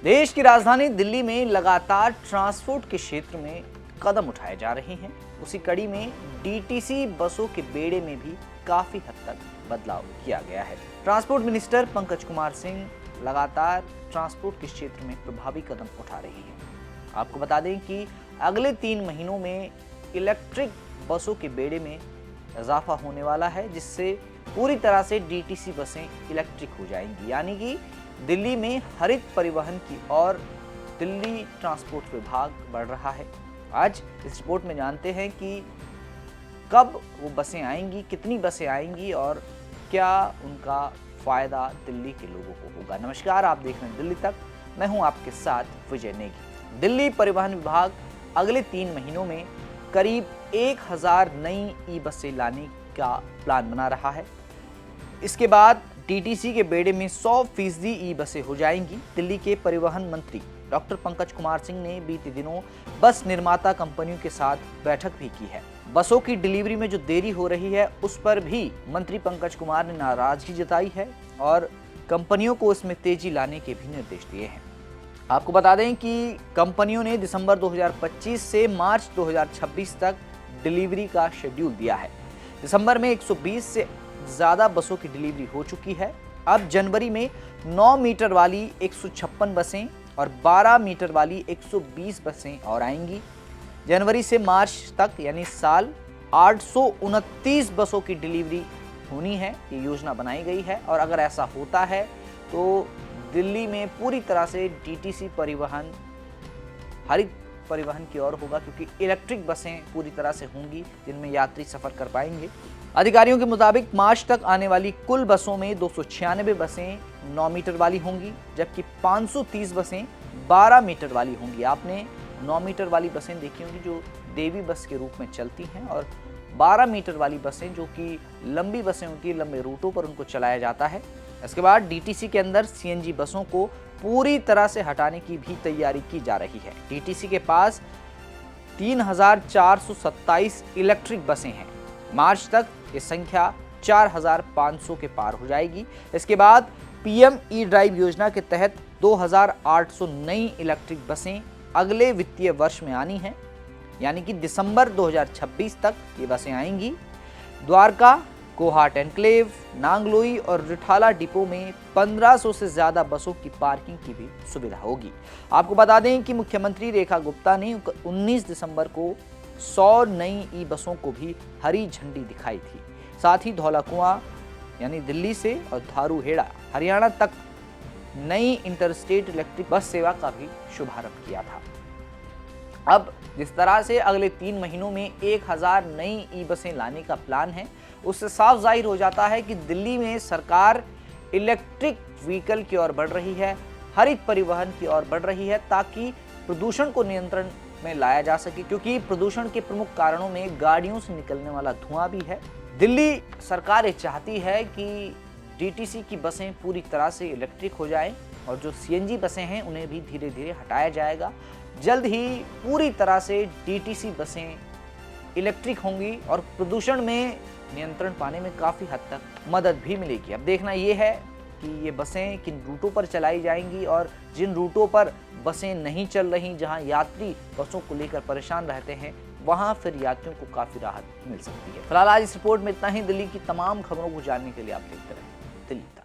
देश की राजधानी दिल्ली में लगातार ट्रांसपोर्ट के क्षेत्र में कदम उठाए जा रहे हैं। उसी कड़ी में डीटीसी बसों के बेड़े में भी काफी हद तक बदलाव किया गया है। ट्रांसपोर्ट मिनिस्टर पंकज कुमार सिंह लगातार ट्रांसपोर्ट के क्षेत्र में प्रभावी कदम उठा रही हैं। आपको बता दें कि अगले 3 महीनों में इलेक्ट्रिक बसों के बेड़े में इजाफा होने वाला है, जिससे पूरी तरह से डीटीसी बसें इलेक्ट्रिक हो जाएंगी। यानी कि दिल्ली में हरित परिवहन की ओर दिल्ली ट्रांसपोर्ट विभाग बढ़ रहा है। आज इस रिपोर्ट में जानते हैं कि कब वो बसें आएंगी, कितनी बसें आएंगी और क्या उनका फायदा दिल्ली के लोगों को होगा। नमस्कार, आप देख रहे हैं दिल्ली तक। मैं हूं आपके साथ विजय नेगी। दिल्ली परिवहन विभाग अगले 3 महीनों में करीब 1000 नई ई बसें लाने का प्लान बना रहा है। इसके बाद डीटीसी के बेड़े में 100% ई बसें हो जाएंगी। दिल्ली के परिवहन मंत्री डॉक्टर पंकज कुमार सिंह ने बीते दिनों बस निर्माता कंपनियों के साथ बैठक भी की है। बसों की डिलीवरी में जो देरी हो रही है उस पर भी मंत्री पंकज कुमार ने नाराजगी जताई है और कंपनियों को इसमें तेजी लाने के भी निर्देश दिए हैं। आपको बता दें कि कंपनियों ने दिसंबर 2025 से मार्च 2026 तक डिलीवरी का शेड्यूल दिया है। दिसंबर में 120 से ज्यादा बसों की डिलीवरी हो चुकी है। अब जनवरी में 9 मीटर वाली 156 बसें और 12 मीटर वाली 120 बसें और आएंगी। जनवरी से मार्च तक यानी साल 829 बसों की डिलीवरी होनी है, ये योजना बनाई गई है। और अगर ऐसा होता है तो दिल्ली में पूरी तरह से डीटीसी परिवहन हरित परिवहन की ओर होगा, क्योंकि इलेक्ट्रिक बसें पूरी तरह से होंगी जिनमें यात्री सफर कर पाएंगे। अधिकारियों के मुताबिक मार्च तक आने वाली कुल बसों में 296 बसें 9 मीटर वाली होंगी, जबकि 530 बसें 12 मीटर वाली होंगी। आपने 9 मीटर वाली बसें देखी होंगी जो देवी बस के रूप में चलती हैं, और 12 मीटर वाली बसें जो कि लंबी बसें होती हैं, लंबे रूटों पर उनको चलाया जाता है। इसके बाद डीटीसी के अंदर सीएनजी बसों को पूरी तरह से हटाने की भी तैयारी की जा रही है। डीटीसी के पास 3427 इलेक्ट्रिक बसें हैं। मार्च तक ये संख्या 4500 के पार हो जाएगी। इसके बाद पीएम ई ड्राइव योजना के तहत 2800 नई इलेक्ट्रिक बसें अगले वित्तीय वर्ष में आनी हैं, यानी कि दिसंबर 2026 तक ये बसें आएंगी। द्वारका, कोहाट एनक्लेव, नांगलोई और रिठाला डिपो में 1500 से ज्यादा बसों की पार्किंग की भी सुविधा होगी। आपको बता दें कि मुख्यमंत्री रेखा गुप्ता ने 19 दिसंबर को 100 नई ई बसों को भी हरी झंडी दिखाई थी। साथ ही धौला कुआं यानी दिल्ली से और धारूहेड़ा हरियाणा तक नई इंटरस्टेट इलेक्ट्रिक बस सेवा का भी शुभारंभ किया था। अब जिस तरह से अगले 3 महीनों में 1000 नई ई बसें लाने का प्लान है, उससे साफ जाहिर हो जाता है कि दिल्ली में सरकार इलेक्ट्रिक व्हीकल की ओर बढ़ रही है, हरित परिवहन की ओर बढ़ रही है, ताकि प्रदूषण को नियंत्रण में लाया जा सके, क्योंकि प्रदूषण के प्रमुख कारणों में गाड़ियों से निकलने वाला धुआं भी है। दिल्ली सरकार ये चाहती है कि डीटीसी की बसें पूरी तरह से इलेक्ट्रिक हो जाएं और जो सीएनजी बसें हैं उन्हें भी धीरे धीरे हटाया जाएगा। जल्द ही पूरी तरह से डीटीसी बसें इलेक्ट्रिक होंगी और प्रदूषण में नियंत्रण पाने में काफ़ी हद तक मदद भी मिलेगी। अब देखना ये है कि ये बसें किन रूटों पर चलाई जाएंगी और जिन रूटों पर बसें नहीं चल रही, जहां यात्री बसों को लेकर परेशान रहते हैं, वहां फिर यात्रियों को काफ़ी राहत मिल सकती है। फिलहाल आज इस रिपोर्ट में इतना ही। दिल्ली की तमाम खबरों को जानने के लिए आप देखते रहें दिल्ली तक।